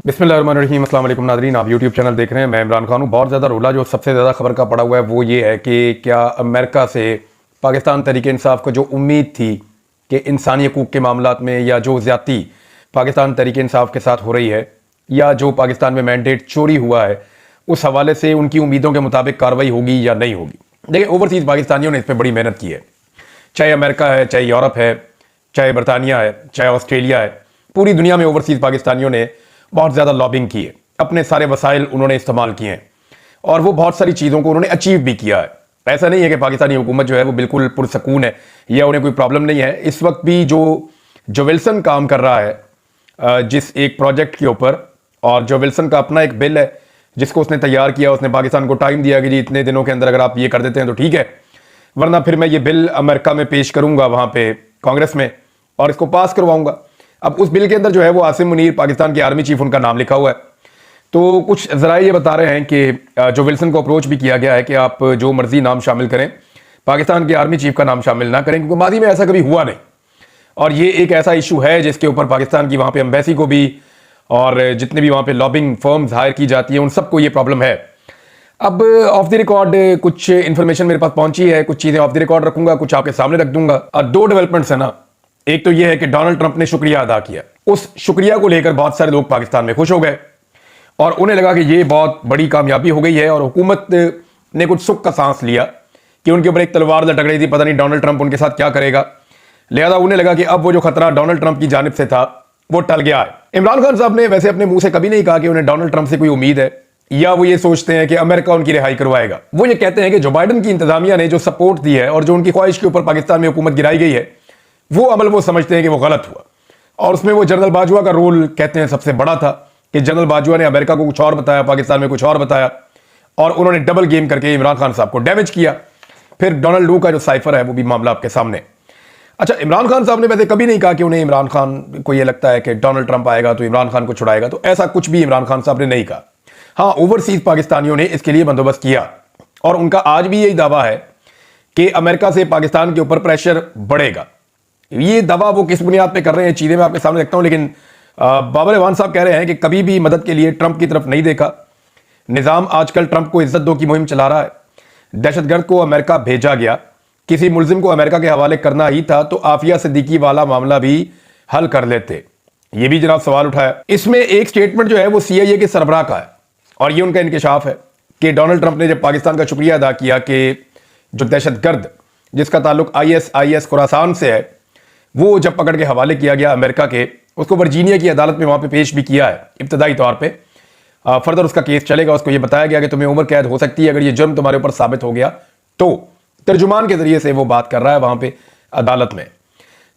बिस्मिल्लाहिर्रहमानिर्रहीम, अस्सलाम वालेकुम नाज़रीन। आप यूट्यूब चैनल देख रहे हैं। मैं इमरान खान हूँ। बहुत ज़्यादा रोला जो सबसे ज़्यादा खबर का पड़ा हुआ है वो ये है कि क्या अमेरिका से पाकिस्तान तहरीक इंसाफ को जो उम्मीद थी कि इंसानी हकूक़ के मामलात में या जो ज़्यादती पाकिस्तान तहरीक इंसाफ के साथ हो रही है या जो पाकिस्तान में मैंडेट चोरी हुआ है, उस हवाले से उनकी उम्मीदों के मुताबिक कार्रवाई होगी या नहीं होगी। देखिए, ओवरसीज़ पाकिस्तानियों ने इस पर बड़ी मेहनत की है। चाहे अमेरिका है, चाहे यूरोप है, चाहे बरतानिया है, चाहे ऑस्ट्रेलिया है, पूरी दुनिया में ओवरसीज़ पाकिस्तानियों ने बहुत ज़्यादा लॉबिंग की है। अपने सारे वसाइल उन्होंने इस्तेमाल किए हैं और वो बहुत सारी चीज़ों को उन्होंने अचीव भी किया है। ऐसा नहीं है कि पाकिस्तानी हुकूमत जो है वो बिल्कुल पुरसकून है या उन्हें कोई प्रॉब्लम नहीं है। इस वक्त भी जो विल्सन काम कर रहा है जिस एक प्रोजेक्ट के ऊपर, और जो विल्सन का अपना एक बिल है जिसको उसने तैयार किया, उसने पाकिस्तान को टाइम दिया कि जी इतने दिनों के अंदर अगर आप ये कर देते हैं तो ठीक है, वरना फिर मैं ये बिल अमेरिका में पेश करूंगा वहाँ पे कांग्रेस में और इसको पास करवाऊंगा। अब उस बिल के अंदर जो है वो आसिम मुनीर, पाकिस्तान के आर्मी चीफ, उनका नाम लिखा हुआ है। तो कुछ ज़राए ये बता रहे हैं कि जो विल्सन को अप्रोच भी किया गया है कि आप जो मर्जी नाम शामिल करें, पाकिस्तान के आर्मी चीफ का नाम शामिल ना करें, क्योंकि माजी में ऐसा कभी हुआ नहीं और ये एक ऐसा इशू है जिसके ऊपर पाकिस्तान की वहाँ पे एम्बेसी को भी और जितने भी वहाँ पे लॉबिंग फर्म्स हायर की जाती हैं उन सबको ये प्रॉब्लम है। अब ऑफ द रिकॉर्ड कुछ इन्फॉर्मेशन मेरे पास पहुंची है, कुछ चीज़ें ऑफ द रिकॉर्ड रखूंगा, कुछ आपके सामने रख दूंगा। दो डेवलपमेंट्स है ना, एक तो यह है कि डोनाल्ड ट्रंप ने शुक्रिया अदा किया। उस शुक्रिया को लेकर बहुत सारे लोग पाकिस्तान में खुश हो गए और उन्हें लगा कि यह बहुत बड़ी कामयाबी हो गई है और हुकूमत ने कुछ सुख का सांस लिया कि उनके ऊपर एक तलवार लटक रही थी, पता नहीं डोनाल्ड ट्रंप उनके साथ क्या करेगा। लिहाजा उन्हें लगा कि अब वो जो खतरा डोनाल्ड ट्रंप की जानिब से था वो टल गया है। इमरान खान साहब ने वैसे अपने मुंह से कभी नहीं कहा कि उन्हें डोनाल्ड ट्रंप से कोई उम्मीद है या वो ये सोचते हैं कि अमेरिका उनकी रिहाई करवाएगा। वो ये कहते हैं कि जो बाइडन की इंतजामिया ने जो सपोर्ट दी है और जो उनकी ख्वाहिश के ऊपर पाकिस्तान में हुकूमत गिराई गई है, वो अमल वो समझते हैं कि वो गलत हुआ। और उसमें वो जनरल बाजवा का रोल कहते हैं सबसे बड़ा था कि जनरल बाजवा ने अमेरिका को कुछ और बताया, पाकिस्तान में कुछ और बताया और उन्होंने डबल गेम करके इमरान खान साहब को डैमेज किया। फिर डोनाल्ड लू का जो साइफर है वो भी मामला आपके सामने। अच्छा, इमरान खान साहब ने वैसे कभी नहीं कहा कि उन्हें इमरान खान को ये लगता है कि डोनाल्ड ट्रंप आएगा तो इमरान खान को छुड़ाएगा, तो ऐसा कुछ भी इमरान खान साहब ने नहीं कहा। हाँ, ओवरसीज पाकिस्तानियों ने इसके लिए बंदोबस्त किया और उनका आज भी यही दावा है कि अमेरिका से पाकिस्तान के ऊपर प्रेशर बढ़ेगा। ये दावा वो किस बुनियाद पे कर रहे हैं, चीजें मैं आपके सामने रखता हूं, लेकिन बाबर एवान साहब कह रहे हैं कि कभी भी मदद के लिए ट्रंप की तरफ नहीं देखा। निजाम आजकल ट्रंप को इज्जत दो की मुहिम चला रहा है। दहशतगर्द को अमेरिका भेजा गया, किसी मुलजिम को अमेरिका के हवाले करना ही था तो आफिया सिद्दीकी वाला मामला भी हल कर लेते। ये भी जनाब सवाल उठाया। इसमें एक स्टेटमेंट जो है वो CIA के सरबराह का है और ये उनका इंकशाफ है कि डोनाल्ड ट्रंप ने जब पाकिस्तान का शुक्रिया अदा किया कि जो दहशतगर्द जिसका ताल्लुक ISIS खुरासान से है, वो जब पकड़ के हवाले किया गया अमेरिका के, उसको वर्जीनिया की अदालत में वहां पे पेश भी किया है इब्तदाई तौर पे। फर्दर उसका केस चलेगा। उसको ये बताया गया कि तुम्हें उम्र कैद हो सकती है अगर ये जुर्म तुम्हारे ऊपर साबित हो गया तो। तर्जुमान के जरिए से वो बात कर रहा है वहां पे अदालत में।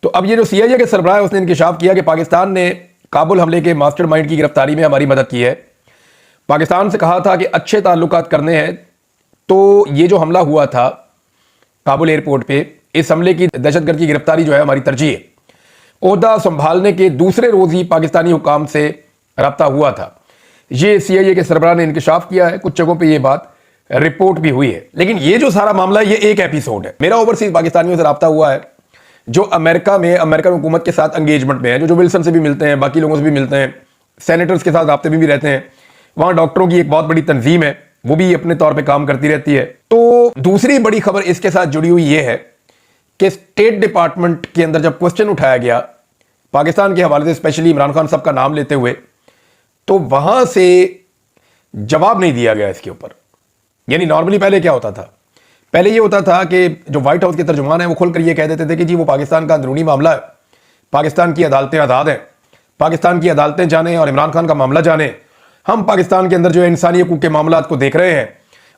तो अब ये जो CIA के सरबराह है उसने इंकशाफ किया कि पाकिस्तान ने काबुल हमले के मास्टरमाइंड की गिरफ्तारी में हमारी मदद की है। पाकिस्तान से कहा था कि अच्छे ताल्लुकात करने हैं, तो ये जो हमला हुआ था काबुल एयरपोर्ट पे, इस हमले की दहशतगर्द की गिरफ्तारी जो है हमारी तरजीह है। ओहदा संभालने के दूसरे रोज ही पाकिस्तानी हुकाम से रब्ता हुआ था। ये CIA के सरबराह ने इंकशाफ किया है। कुछ जगहों पे ये बात रिपोर्ट भी हुई है। लेकिन ये जो सारा मामला है ये एक एपिसोड है। मेरा ओवरसीज पाकिस्तानियों से रब्ता हुआ है जो अमेरिका में अमेरिकन हुकूमत के साथ एंगेजमेंट में है, जो विल्सन से भी मिलते हैं, बाकी लोगों से भी मिलते हैं, सेनेटर्स के साथ राब्ते में भी रहते हैं। वहां डॉक्टरों की एक बहुत बड़ी तंजीम है, वो भी अपने तौर पे काम करती रहती है। तो दूसरी बड़ी खबर इसके साथ जुड़ी हुई ये है कि स्टेट डिपार्टमेंट के अंदर जब क्वेश्चन उठाया गया पाकिस्तान के हवाले से, स्पेशली इमरान खान साहब का नाम लेते हुए, तो वहां से जवाब नहीं दिया गया इसके ऊपर। यानी नॉर्मली पहले क्या होता था, पहले ये होता था कि जो व्हाइट हाउस के तर्जुमान है वो खुलकर ये कह देते थे कि जी वो पाकिस्तान का अंदरूनी मामला है, पाकिस्तान की अदालतें आज़ाद हैं, पाकिस्तान की अदालतें जाने और इमरान खान का मामला जाने। हम पाकिस्तान के अंदर जो इंसानी हकूक़ के मामलात को देख रहे हैं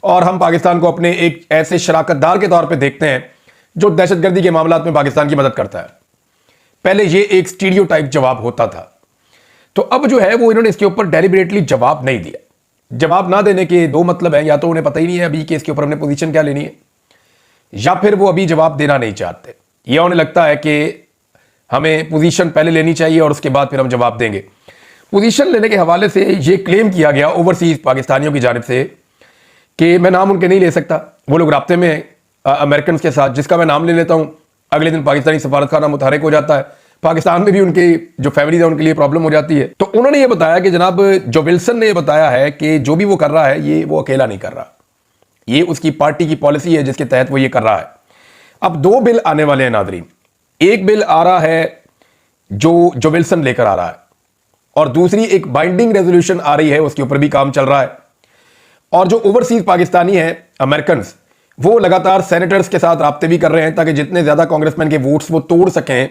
और हम पाकिस्तान को अपने एक ऐसे शराकतदार के तौर पे देखते हैं जो दहशतगर्दी के मामलात में पाकिस्तान की मदद करता है। पहले ये एक स्टीरियोटाइप जवाब होता था। तो अब जो है वो इन्होंने इसके ऊपर डेलिबरेटली जवाब नहीं दिया। जवाब ना देने के दो मतलब है, या तो उन्हें पता ही नहीं है अभी कि इसके ऊपर हमने पोजीशन क्या लेनी है, या फिर वो अभी जवाब देना नहीं चाहते, या उन्हें लगता है कि हमें पोजीशन पहले लेनी चाहिए और उसके बाद फिर हम जवाब देंगे। पोजीशन लेने के हवाले से ये क्लेम किया गया ओवरसीज पाकिस्तानियों की जानिब से कि मैं नाम उनके नहीं ले सकता, वो लोग राब्ते में अमेरिकन के साथ, जिसका मैं नाम ले लेता हूं अगले दिन पाकिस्तानी सफारतखाना मुतहरिक हो जाता है, पाकिस्तान में भी उनके जो फैमिलीज है उनके लिए प्रॉब्लम हो जाती है। तो उन्होंने ये बताया कि जनाब जो विल्सन ने ये बताया है कि जो भी वो कर रहा है ये वो अकेला नहीं कर रहा, ये उसकी पार्टी की पॉलिसी है जिसके तहत वो ये कर रहा है। अब दो बिल आने वाले हैं नादरीन, एक बिल आ रहा है जो विल्सन लेकर आ रहा है, और दूसरी एक बाइंडिंग रेजोल्यूशन आ रही है, उसके ऊपर भी काम चल रहा है। और जो ओवरसीज पाकिस्तानी हैं अमेरिकन, वो लगातार सेनेटर्स के साथ राब्ते भी कर रहे हैं ताकि जितने ज्यादा कांग्रेसमैन के वोट्स वो तोड़ सकें,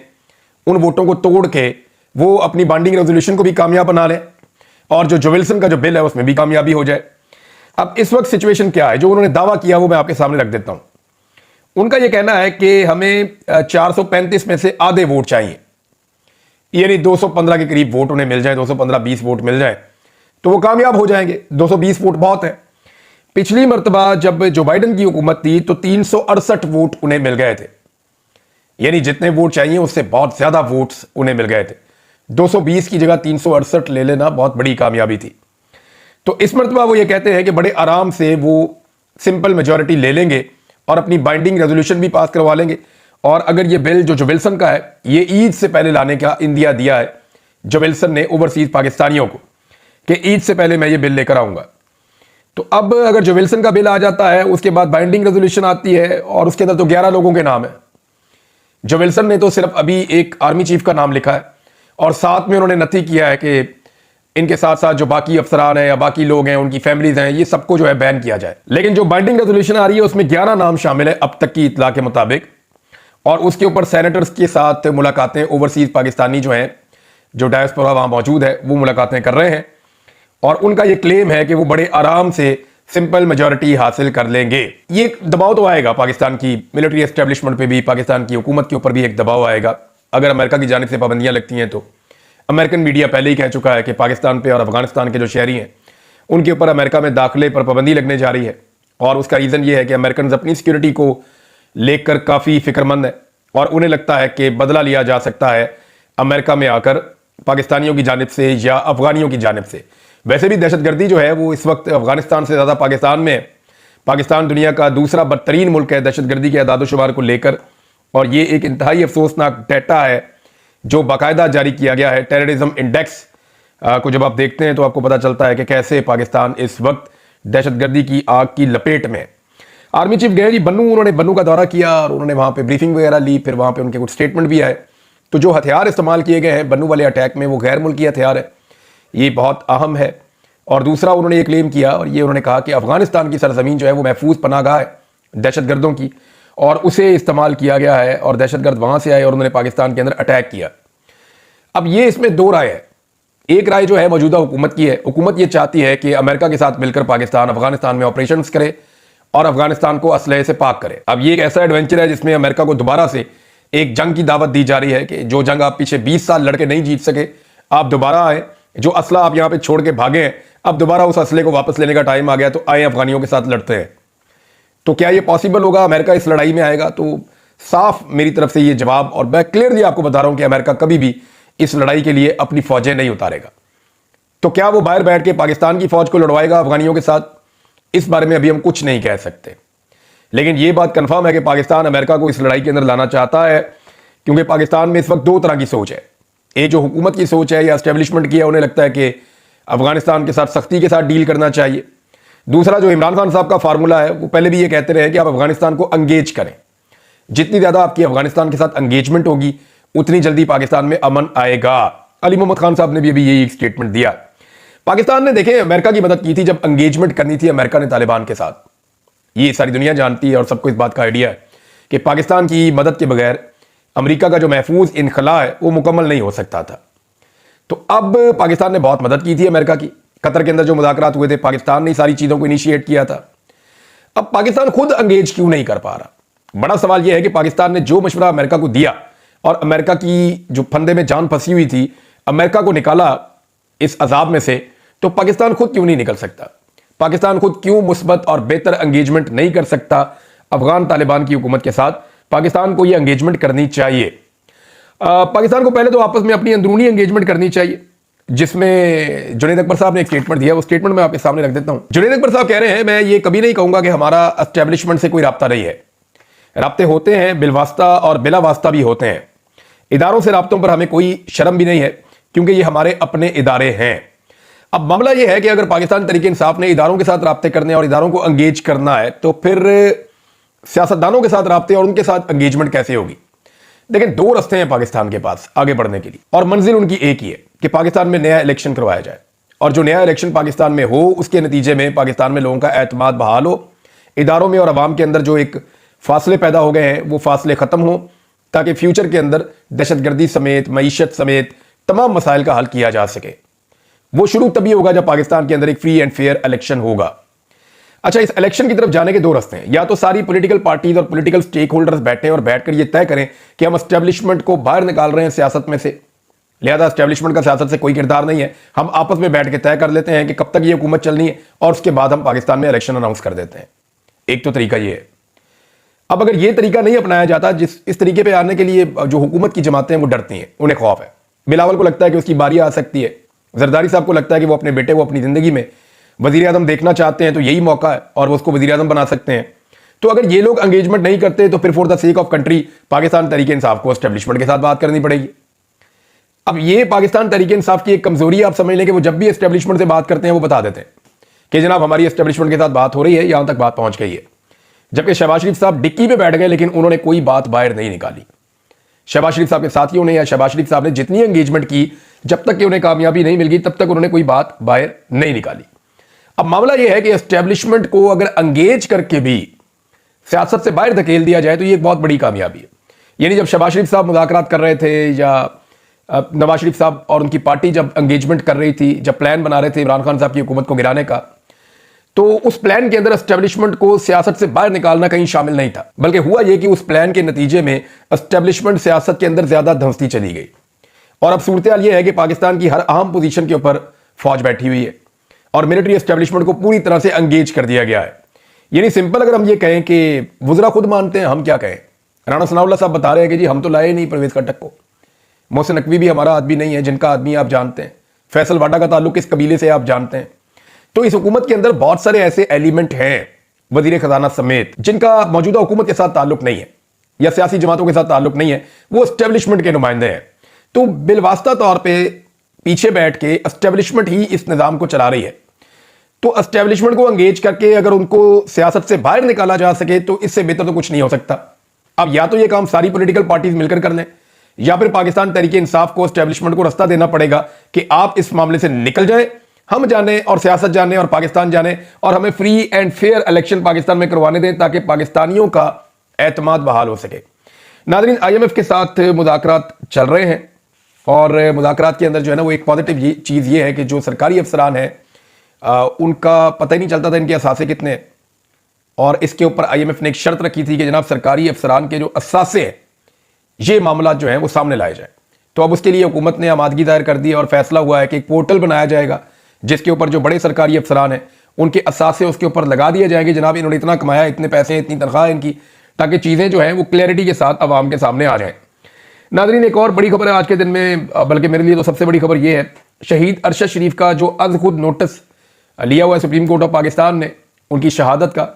उन वोटों को तोड़ के वो अपनी बाइंडिंग रेजोल्यूशन को भी कामयाब बना लें और जो विल्सन का जो बिल है उसमें भी कामयाबी हो जाए। अब इस वक्त सिचुएशन क्या है, जो उन्होंने दावा किया वो मैं आपके सामने रख देता हूं। उनका यह कहना है कि हमें 435 में से आधे वोट चाहिए, यानी 215 के करीब वोट उन्हें मिल जाए, 215-20 वोट मिल जाए तो वो कामयाब हो जाएंगे। 220 वोट बहुत है। पिछली मर्तबा जब जो बाइडन की हुकूमत थी तो 368 वोट उन्हें मिल गए थे, यानी जितने वोट चाहिए उससे बहुत ज्यादा वोट्स उन्हें मिल गए थे। 220 की जगह 368 ले लेना बहुत बड़ी कामयाबी थी। तो इस मर्तबा वो ये कहते हैं कि बड़े आराम से वो सिंपल मेजॉरिटी ले लेंगे और अपनी बाइंडिंग रेजोल्यूशन भी पास करवा लेंगे। और अगर ये बिल जो विल्सन का है ये ईद से पहले लाने का इंदिया दिया है जो विल्सन ने ओवरसीज पाकिस्तानियों को कि ईद से पहले मैं ये बिल लेकर आऊंगा। तो अब अगर जो विल्सन का बिल आ जाता है उसके बाद बाइंडिंग रेजोल्यूशन आती है और उसके अंदर तो 11 लोगों के नाम है। जो विल्सन ने तो सिर्फ अभी एक आर्मी चीफ का नाम लिखा है और साथ में उन्होंने नथी किया है कि इनके साथ साथ जो बाकी अफसरान हैं या बाकी लोग हैं उनकी फैमिलीज हैं ये सबको जो है बैन किया जाए। लेकिन जो बाइंडिंग रेजोल्यूशन आ रही है उसमें 11 नाम शामिल है अब तक की इतला के मुताबिक, और उसके ऊपर सेनेटर्स के साथ मुलाकातें ओवरसीज पाकिस्तानी जो हैं जो डायस्पोरा वहां मौजूद है वो मुलाकातें कर रहे हैं और उनका ये क्लेम है कि वो बड़े आराम से सिंपल मेजॉरिटी हासिल कर लेंगे। ये दबाव तो आएगा पाकिस्तान की मिलिट्री एस्टेब्लिशमेंट पे भी, पाकिस्तान की हुकूमत के ऊपर भी एक दबाव आएगा अगर अमेरिका की जानिब से पाबंदियां लगती हैं। तो अमेरिकन मीडिया पहले ही कह चुका है कि पाकिस्तान पे और अफगानिस्तान के जो शहरी हैं उनके ऊपर अमेरिका में दाखिले पर पाबंदी लगने जा रही है, और उसका रीज़न ये है कि अमेरिकन अपनी सिक्योरिटी को लेकर काफ़ी फिक्रमंद है और उन्हें लगता है कि बदला लिया जा सकता है अमेरिका में आकर पाकिस्तानियों की जानिब से या अफगानियों की जानिब से। वैसे भी दहशतगर्दी जो है वो इस वक्त अफगानिस्तान से ज़्यादा पाकिस्तान में है। पाकिस्तान दुनिया का दूसरा बदतरीन मुल्क है दहशतगर्दी के अदाद-ओ-शुमार को लेकर, और ये एक इंतहाई अफसोसनाक डेटा है जो बाकायदा जारी किया गया है। टेररिज्म इंडेक्स को जब आप देखते हैं तो आपको पता चलता है कि कैसे पाकिस्तान इस वक्त दहशतगर्दी की आग की लपेट में। आर्मी चीफ गए जी बन्नू, उन्होंने बन्नू का दौरा किया और उन्होंने वहाँ पे ब्रीफिंग वगैरह ली, फिर वहाँ पे उनके कुछ स्टेटमेंट भी आए। तो जो हथियार इस्तेमाल किए गए हैं बन्नू वाले अटैक में वो गैर मुल्की हथियार है, ये बहुत अहम है। और दूसरा उन्होंने ये क्लेम किया और ये उन्होंने कहा कि अफगानिस्तान की सरजमीन जो है वो महफूज पनाहगाह है दहशतगर्दों की, और उसे इस्तेमाल किया गया है और दहशतगर्द वहाँ से आए और उन्होंने पाकिस्तान के अंदर अटैक किया। अब ये इसमें दो राय है। एक राय जो है मौजूदा हुकूमत की है, हुकूमत ये चाहती है कि अमेरिका के साथ मिलकर पाकिस्तान अफगानिस्तान में ऑपरेशन करे और अफगानिस्तान को असलहे से पाक करे। अब ये एक ऐसा एडवेंचर है जिसमें अमेरिका को दोबारा से एक जंग की दावत दी जा रही है कि जो जंग आप पीछे 20 साल लड़के नहीं जीत सके, आप दोबारा आए, जो असला आप यहां पे छोड़ के भागे हैं अब दोबारा उस असले को वापस लेने का टाइम आ गया, तो आए अफगानियों के साथ लड़ते हैं। तो क्या ये पॉसिबल होगा, अमेरिका इस लड़ाई में आएगा? तो साफ मेरी तरफ से ये जवाब, और मैं क्लियरली आपको बता रहा हूं कि अमेरिका कभी भी इस लड़ाई के लिए अपनी फौजें नहीं उतारेगा। तो क्या वो बाहर बैठ के पाकिस्तान की फौज को लड़वाएगा अफगानियों के साथ, इस बारे में अभी हम कुछ नहीं कह सकते। लेकिन ये बात कंफर्म है कि पाकिस्तान अमेरिका को इस लड़ाई के अंदर लाना चाहता है, क्योंकि पाकिस्तान में इस वक्त दो तरह की सोच है। एक जो हुकूमत की सोच है या एस्टेब्लिशमेंट की है, उन्हें लगता है कि अफगानिस्तान के साथ सख्ती के साथ डील करना चाहिए। दूसरा जो इमरान खान साहब का फार्मूला है, वो पहले भी ये कहते रहे कि आप अफगानिस्तान को अंगेज करें, जितनी ज्यादा आपकी अफगानिस्तान के साथ अंगेजमेंट होगी उतनी जल्दी पाकिस्तान में अमन आएगा। अली मोहम्मद खान साहब ने भी अभी यही स्टेटमेंट दिया। पाकिस्तान ने देखें अमेरिका की मदद की थी जब अंगेजमेंट करनी थी अमेरिका ने तालिबान के साथ, ये सारी दुनिया जानती है और सबको इस बात का आइडिया है कि पाकिस्तान की मदद के बगैर अमेरिका का जो महफूज इनखला है वो मुकम्मल नहीं हो सकता था। तो अब पाकिस्तान ने बहुत मदद की थी अमेरिका की। कतर के अंदर जो मुज़ाकरात हुए थे पाकिस्तान ने सारी चीज़ों को इनिशिएट किया था। अब पाकिस्तान खुद अंगेज क्यों नहीं कर पा रहा? बड़ा सवाल यह है कि पाकिस्तान ने जो मशवरा अमेरिका को दिया और अमेरिका की जो फंदे में जान फंसी हुई थी, अमेरिका को निकाला इस अजाब में से, तो पाकिस्तान खुद क्यों नहीं निकल सकता? पाकिस्तान खुद क्यों मुस्बत और बेहतर एंगेजमेंट नहीं कर सकता अफगान तालिबान की हुकूमत के साथ? पाकिस्तान को यह एंगेजमेंट करनी चाहिए। पाकिस्तान को पहले तो आपस में अपनी अंदरूनी एंगेजमेंट करनी चाहिए, जिसमें जुनैद अकबर साहब ने एक स्टेटमेंट दिया, वो स्टेटमेंट मैं आपके सामने रख देता हूं। जुनैद अकबर साहब कह रहे हैं, मैं ये कभी नहीं कहूंगा कि हमारा एस्टेब्लिशमेंट से कोई राब्ता नहीं है, राब्ते होते हैं, बिलवास्ता और बिला वास्ता भी होते हैं। इदारों से राब्तों पर हमें कोई शर्म भी नहीं है, क्योंकि ये हमारे अपने इदारे हैं। अब मामला ये है कि अगर पाकिस्तान तहरीक इंसाफ ने इदारों के साथ राब्ते करने और इदारों को एंगेज करना है, तो फिर सियासतदानों के साथ राब्ते और उनके साथ एंगेजमेंट कैसे होगी? लेकिन दो रास्ते हैं पाकिस्तान के पास आगे बढ़ने के लिए, और मंजिल उनकी एक ही है कि पाकिस्तान में नया इलेक्शन करवाया जाए, और जो नया इलेक्शन पाकिस्तान में हो उसके नतीजे में पाकिस्तान में लोगों का एतमाद बहाल हो, इदारों में और अवाम के अंदर जो एक फासले पैदा हो गए हैं वो फासले खत्म हो, ताकि फ्यूचर के अंदर दहशतगर्दी समेत, मईशत समेत तमाम मसाइल का हल किया जा सके। वो शुरू तभी होगा जब पाकिस्तान के अंदर एक फ्री एंड फेयर इलेक्शन होगा। अच्छा, इस इलेक्शन की तरफ जाने के दो रास्ते हैं। या तो सारी पॉलिटिकल पार्टीज और पॉलिटिकल स्टेक होल्डर्स बैठे और बैठकर ये तय करें कि हम एस्टेब्लिशमेंट को बाहर निकाल रहे हैं सियासत में से, लिहाजा एस्टेब्लिशमेंट का सियासत से कोई किरदार नहीं है, हम आपस में बैठ के तय कर लेते हैं कि कब तक ये हुकूमत चलनी है, और उसके बाद हम पाकिस्तान में इलेक्शन अनाउंस कर देते हैं। एक तो तरीका ये है। अब अगर ये तरीका नहीं अपनाया जाता, इस तरीके पर आने के लिए जो हुकूमत की जमातें हैं वो डरती हैं, उन्हें खौफ है। बिलावल को लगता है कि उसकी बारी आ सकती है, जरदारी साहब को लगता है कि वो अपने बेटे को अपनी जिंदगी में वजीर आजम देखना चाहते हैं, तो यही मौका है और वो उसको वजीर आजम बना सकते हैं। तो अगर ये लोग एंगेजमेंट नहीं करते तो फिर for the sake of country Pakistan Tehreek Insaf को एस्टेब्लिशमेंट के साथ बात करनी पड़ेगी। अब ये पाकिस्तान तहरीक इंसाफ की एक कमजोरी आप समझ लें कि वो जब भी एस्टेब्लिशमेंट से बात करते हैं वो बता देते हैं कि जनाब हमारी एस्टेब्लिशमेंट के साथ बात हो रही है, यहां तक बात पहुंच गई है। जबकि शहबाज शरीफ साहब डिक्की पे बैठ गए, लेकिन उन्होंने कोई बात बाहर नहीं निकाली। शहबाज शरीफ साहब के साथियों ने या शहबाज शरीफ साहब ने जितनी एंगेजमेंट की, जब तक कि उन्हें कामयाबी नहीं मिल गई तब तक उन्होंने कोई बात बाहर नहीं निकाली। अब मामला यह है कि एस्टेब्लिशमेंट को अगर एंगेज करके भी सियासत से बाहर धकेल दिया जाए तो ये एक बहुत बड़ी कामयाबी है। यानी जब शहबाज शरीफ साहब मुज़ाकरात कर रहे थे या नवाज शरीफ साहब और उनकी पार्टी जब एंगेजमेंट कर रही थी, जब प्लान बना रहे थे इमरान खान साहब की हुकूमत को गिराने का, तो उस प्लान के अंदर एस्टेब्लिशमेंट को सियासत से बाहर निकालना कहीं शामिल नहीं था। बल्कि हुआ यह कि उस प्लान के नतीजे में एस्टेब्लिशमेंट सियासत के अंदर ज्यादा धंसती चली गई, और अब सूरत हाल यह है कि पाकिस्तान की हर अहम पोजीशन के ऊपर फौज बैठी हुई है और मिलिट्री एस्टेब्लिशमेंट को पूरी तरह से एंगेज कर दिया गया है। यानी सिंपल अगर हम ये कहें कि वुज़रा खुद मानते हैं, हम क्या कहें। राणा सनाउल्लाह साहब बता रहे हैं कि जी हम तो लाए नहीं परवेज खट्टक को, मोहसिन नकवी भी हमारा आदमी नहीं है, जिनका आदमी आप जानते हैं, फैसल वाडा का ताल्लुक इस कबीले से आप जानते हैं। तो इस हुकूमत के अंदर बहुत सारे ऐसे एलिमेंट हैं, वजीर खजाना समेत, जिनका मौजूदा हुकूमत के साथ ताल्लुक नहीं है या सियासी जमातों के साथ ताल्लुक नहीं है, वो एस्टेब्लिशमेंट के नुमाइंदे हैं। तो बिलवास्ता तौर पर पीछे बैठ के एस्टेब्लिशमेंट ही इस निज़ाम को चला रही है। तो एस्टेब्लिशमेंट को एंगेज करके अगर उनको सियासत से बाहर निकाला जा सके तो इससे बेहतर तो कुछ नहीं हो सकता। अब या तो ये काम सारी पॉलिटिकल पार्टीज मिलकर कर लें, या फिर पाकिस्तान तहरीक इंसाफ को एस्टेब्लिशमेंट को रास्ता देना पड़ेगा कि आप इस मामले से निकल जाएं, हम जाने और सियासत जाने और पाकिस्तान जाने, और हमें free and fair election Pakistan में करवाने दें ताकि पाकिस्तानियों का एतमाद बहाल हो सके। नाज़रीन, IMF के साथ मुज़ाकरात चल रहे हैं, और मुज़ाकरात के अंदर जो है ना वो एक पॉजिटिव चीज़ ये है कि जो सरकारी अफसरान हैं उनका पता ही नहीं चलता था इनके असासे कितने हैं, और इसके ऊपर IMF ने एक शर्त रखी थी कि जनाब सरकारी अफसरान के जो असासे हैं ये मामला जो है वो सामने लाए जाए। तो अब उसके लिए हुकूमत ने आमादगी दायर कर दी और फैसला हुआ है कि एक पोर्टल बनाया जाएगा जिसके ऊपर जो बड़े सरकारी अफसरान हैं उनके असासे उसके ऊपर लगा दिए जाएंगे, जनाब इन्होंने इतना कमाया, इतने पैसे, इतनी तनख्वाह इनकी, ताकि चीज़ें जो हैं वो क्लैरिटी के साथ आवाम के सामने आ जाएं। नाज़रीन, एक और बड़ी खबर है आज के दिन में, बल्कि मेरे लिए तो सबसे बड़ी खबर ये है, शहीद अरशद शरीफ का जो अज खुद नोटिस लिया हुआ है सुप्रीम कोर्ट ऑफ पाकिस्तान ने उनकी शहादत का,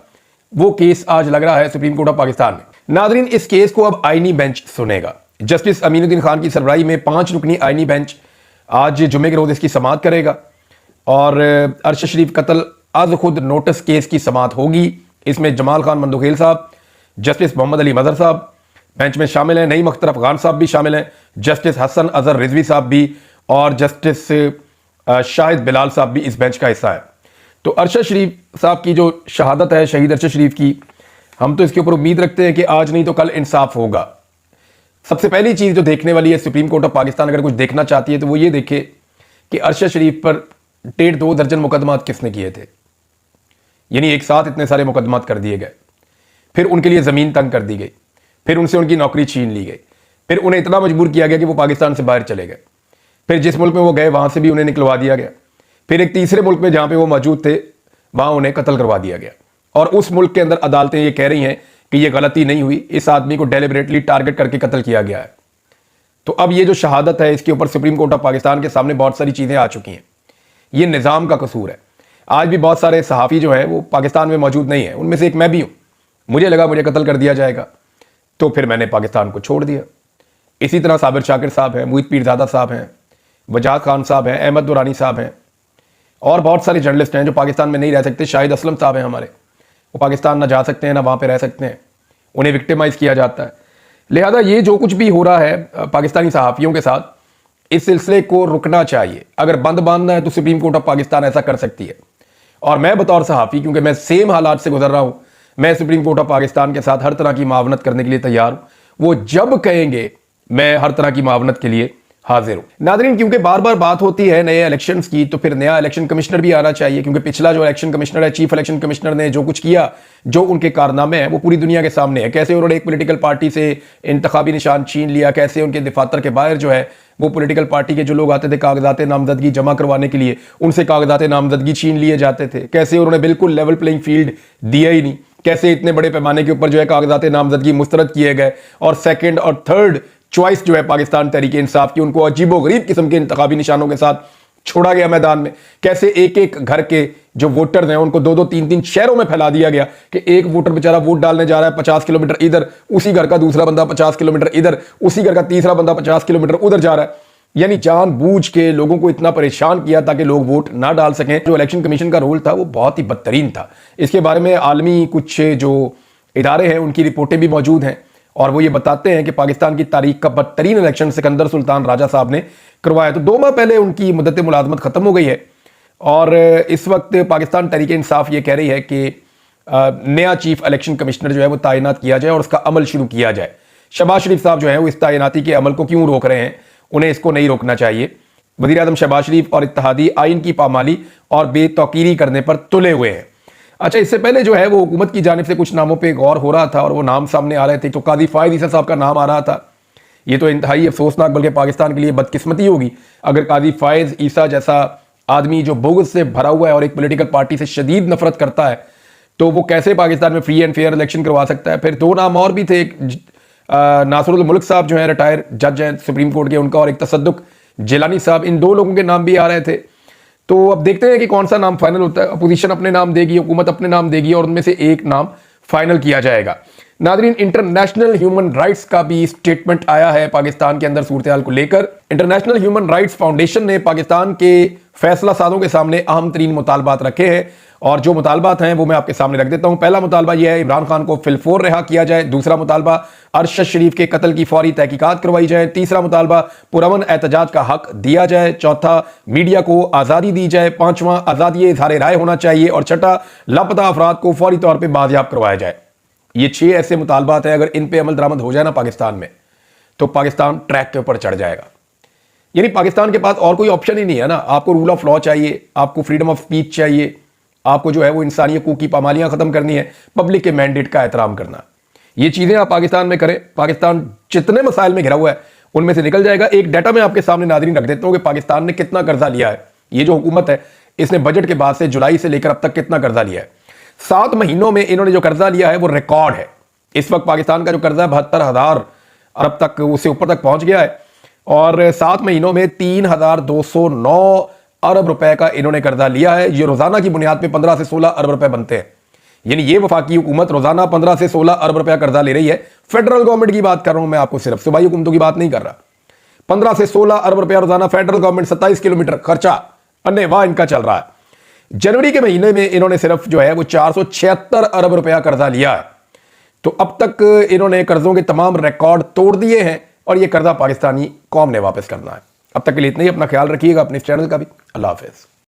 वो केस आज लग रहा है सुप्रीम कोर्ट ऑफ पाकिस्तान में। नाज़रीन, इस केस को अब आईनी बेंच सुनेगा। जस्टिस अमीनुद्दीन खान की सरबराही में 5 रुकनी आईनी बेंच आज जुमे के रोज इसकी समाअत करेगा, और अरशद शरीफ कत्ल अज खुद नोटिस केस की समाअत होगी। इसमें जमाल खान मंदुखेल साहब, जस्टिस मोहम्मद अली मजहर साहब बेंच में शामिल हैं, नईम अख्तर अफगान साहब भी शामिल हैं, जस्टिस हसन अजहर रिजवी साहब भी, और जस्टिस शाहिद बिलाल साहब भी इस बेंच का हिस्सा है। तो अरशद शरीफ साहब की जो शहादत है, शहीद अरशद शरीफ की, हम तो इसके ऊपर उम्मीद रखते हैं कि आज नहीं तो कल इंसाफ होगा। सबसे पहली चीज़ जो देखने वाली है, सुप्रीम कोर्ट ऑफ पाकिस्तान अगर कुछ देखना चाहती है तो वो ये देखे कि अरशद शरीफ पर 1.5-2 दर्जन मुकदमात किसने किए थे। यानी एक साथ इतने सारे मुकदमात कर दिए गए, फिर उनके लिए ज़मीन तंग कर दी गई, फिर उनसे उनकी नौकरी छीन ली गई, फिर उन्हें इतना मजबूर किया गया कि वो पाकिस्तान से बाहर चले गए, फिर जिस मुल्क में वो गए वहाँ से भी उन्हें निकलवा दिया गया, फिर एक तीसरे मुल्क में जहाँ पे वो मौजूद थे वहाँ उन्हें कत्ल करवा दिया गया, और उस मुल्क के अंदर अदालतें ये कह रही हैं कि ये गलती नहीं हुई, इस आदमी को डेलिबरेटली टारगेट करके कत्ल किया गया है। तो अब ये जो शहादत है इसके ऊपर सुप्रीम कोर्ट ऑफ पाकिस्तान के सामने बहुत सारी चीज़ें आ चुकी हैं। ये निज़ाम का कसूर है। आज भी बहुत सारे सहाफ़ी जो हैं वो पाकिस्तान में मौजूद नहीं है, उनमें से एक मैं भी हूँ। मुझे लगा मुझे कत्ल कर दिया जाएगा तो फिर मैंने पाकिस्तान को छोड़ दिया। इसी तरह साबिर शाकिर साहब हैं, मुहित पीरजादा साहब हैं, वजाद खान साहब हैं, अहमद दुरानी साहब हैं और बहुत सारे जर्नलिस्ट हैं जो पाकिस्तान में नहीं रह सकते। शाहिद असलम साहब हैं हमारे, वो पाकिस्तान ना जा सकते हैं ना वहाँ पे रह सकते हैं, उन्हें विक्टिमाइज किया जाता है। लिहाजा ये जो कुछ भी हो रहा है पाकिस्तानी सहाफ़ियों के साथ, इस सिलसिले को रुकना चाहिए। अगर बंद बांधना है तो सुप्रीम कोर्ट ऑफ पाकिस्तान ऐसा कर सकती है। और मैं बतौर सहाफ़ी, क्योंकि मैं सेम हालात से गुजर रहा हूँ, मैं सुप्रीम कोर्ट ऑफ पाकिस्तान के साथ हर तरह की मावनत करने के लिए तैयार हूँ। वो जब कहेंगे मैं हर तरह की मावनत के लिए हाजिर हूं। नादरीन, क्योंकि बार बार बात होती है नए इलेक्शंस की, तो फिर नया इलेक्शन कमिश्नर भी आना चाहिए, क्योंकि पिछला जो इलेक्शन कमिश्नर है, चीफ इलेक्शन कमिश्नर ने जो कुछ किया, जो उनके कारनामे हैं, वो पूरी दुनिया के सामने है। कैसे उन्होंने एक पॉलिटिकल पार्टी से इंतखाबी निशान छीन लिया, कैसे उनके दफातर के बाहर जो है वो पॉलिटिकल पार्टी के जो लोग आते थे कागजात नामजदगी जमा करवाने के लिए, उनसे कागजात नामजदगी छीन लिए जाते थे। कैसे उन्होंने बिल्कुल लेवल प्लेइंग फील्ड दिया ही नहीं, कैसे इतने बड़े पैमाने के ऊपर जो है कागजात नामजदगी मुस्तरद किए गए और सेकंड और थर्ड चॉइस जो है पाकिस्तान तहरीक इंसाफ की, उनको अजीबोगरीब किस्म के इंतखाबी निशानों के साथ छोड़ा गया मैदान में। कैसे एक एक घर के जो वोटर्स हैं उनको दो दो तीन तीन शहरों में फैला दिया गया कि एक वोटर बेचारा वोट डालने जा रहा है 50 किलोमीटर इधर, उसी घर का दूसरा बंदा 50 किलोमीटर इधर, उसी घर का तीसरा बंदा 50 किलोमीटर उधर जा रहा है। यानी जानबूझ के लोगों को इतना परेशान किया ताकि लोग वोट ना डाल सकें। जो इलेक्शन कमीशन का रोल था वो बहुत ही बदतरीन था। इसके बारे में आलमी कुछ जो इदारे हैं उनकी रिपोर्टें भी मौजूद हैं और वो ये बताते हैं कि पाकिस्तान की तारीख का बदतरीन इलेक्शन सिकंदर सुल्तान राजा साहब ने करवाया। तो 2 माह पहले उनकी मुद्दत मुलाजमत खत्म हो गई है और इस वक्त पाकिस्तान तहरीक इंसाफ ये कह रही है कि नया चीफ इलेक्शन कमिश्नर जो है वो तैनात किया जाए और उसका अमल शुरू किया जाए। शहबाज शरीफ साहब जो है वो इस तैनाती के अमल को क्यों रोक रहे हैं? उन्हें इसको नहीं रोकना चाहिए। वज़ीर आज़म शहबाज शरीफ और इत्तेहादी आइन की पामाली और बेतौकीरी करने पर तुले हुए हैं। अच्छा, इससे पहले जो है वो हुकूमत की जानिब से कुछ नामों पे गौर हो रहा था और वो नाम सामने आ रहे थे। तो काजी फायद ईसा साहब का नाम आ रहा था। ये तो इंतहाई अफसोसनाक बल्कि पाकिस्तान के लिए बदकिस्मती होगी अगर काजी फायद ईसा जैसा आदमी जो बुग़्ज़ से भरा हुआ है और एक पॉलिटिकल पार्टी से शदीद नफरत करता है, तो वो कैसे पाकिस्तान में फ्री एंड फेयर इलेक्शन करवा सकता है। फिर 2 नाम और भी थे, एक नासरुल मुल्क साहब जो है रिटायर जज हैं सुप्रीम कोर्ट के, उनका, और एक तसद्दुक जिलानी साहब, इन 2 लोगों के नाम भी आ रहे थे। तो अब देखते हैं कि कौन सा नाम फाइनल होता है। अपोजिशन अपने नाम देगी, हुकूमत अपने नाम देगी और उनमें से एक नाम फाइनल किया जाएगा। नादरीन, इंटरनेशनल ह्यूमन राइट्स का भी स्टेटमेंट आया है पाकिस्तान के अंदर सूरत हाल को लेकर। इंटरनेशनल ह्यूमन राइट्स फाउंडेशन ने पाकिस्तान के फैसला साजों के सामने अहम तरीन मुतालबात रखे हैं और जो मुतालबात हैं वो मैं आपके सामने रख देता हूं। पहला मुतालबा यह है इमरान खान को फिलफोर रिहा किया जाए। दूसरा मुतालबा अरशद शरीफ के कत्ल की फौरी तहकीकात करवाई जाए। तीसरा मुतालबा पुरअमन एहतजाज का हक दिया जाए। चौथा, मीडिया को आज़ादी दी जाए। पांचवा, आज़ादी इज़हार राय होना चाहिए। और छठा, लापता अफराद को फौरी तौर पर बाजियाब करवाया जाए। ये 6 ऐसे मुतालबात हैं, अगर इन पे अमल दरामद हो जाए ना पाकिस्तान में, तो पाकिस्तान ट्रैक के ऊपर चढ़ जाएगा। यानी पाकिस्तान के पास और कोई ऑप्शन ही नहीं है ना। आपको रूल ऑफ लॉ चाहिए, आपको फ्रीडम ऑफ स्पीच चाहिए, आपको जो है वो इंसानी हकूक की पामालियां खत्म करनी है, पब्लिक के मैंडेट का एहतराम करना। ये चीजें आप पाकिस्तान में करें, पाकिस्तान जितने मसाइल में घिरा हुआ है उनमें से निकल जाएगा। एक डाटा मैं आपके सामने नाज़रीन रख देता हूं कि पाकिस्तान ने कितना कर्जा लिया है। ये जो हुकूमत है इसने बजट के बाद से जुलाई से लेकर अब तक कितना कर्जा लिया है। 7 महीनों में इन्होंने जो कर्जा लिया है वो रिकॉर्ड है। इस वक्त पाकिस्तान का जो कर्जा 72,000 अरब तक, उससे ऊपर तक पहुंच गया है और 7 महीनों में 3,209 अरब रुपए का इन्होंने कर्जा लिया है। ये रोजाना की बुनियाद पे 15 से 16 अरब रुपए बनते हैं। यानी ये वफाकी हुकूमत रोजाना 15 से 16 अरब रुपया कर्जा ले रही है। फेडरल गवर्नमेंट की बात कर रहा हूं मैं, आपको सिर्फ सूबाई हुकूमतों की बात नहीं कर रहा। 15 से 16 अरब रुपया रोजाना फेडरल गवर्नमेंट, 27 किलोमीटर खर्चा अन्य वाह इनका चल रहा है। जनवरी के महीने में इन्होंने सिर्फ जो है वो 476 अरब रुपया कर्जा लिया है। तो अब तक इन्होंने कर्जों के तमाम रिकॉर्ड तोड़ दिए हैं और यह कर्जा पाकिस्तानी कौम ने वापस करना है। अब तक के लिए इतना ही। अपना ख्याल रखिएगा, अपने इस चैनल का भी। अल्लाह हाफिज।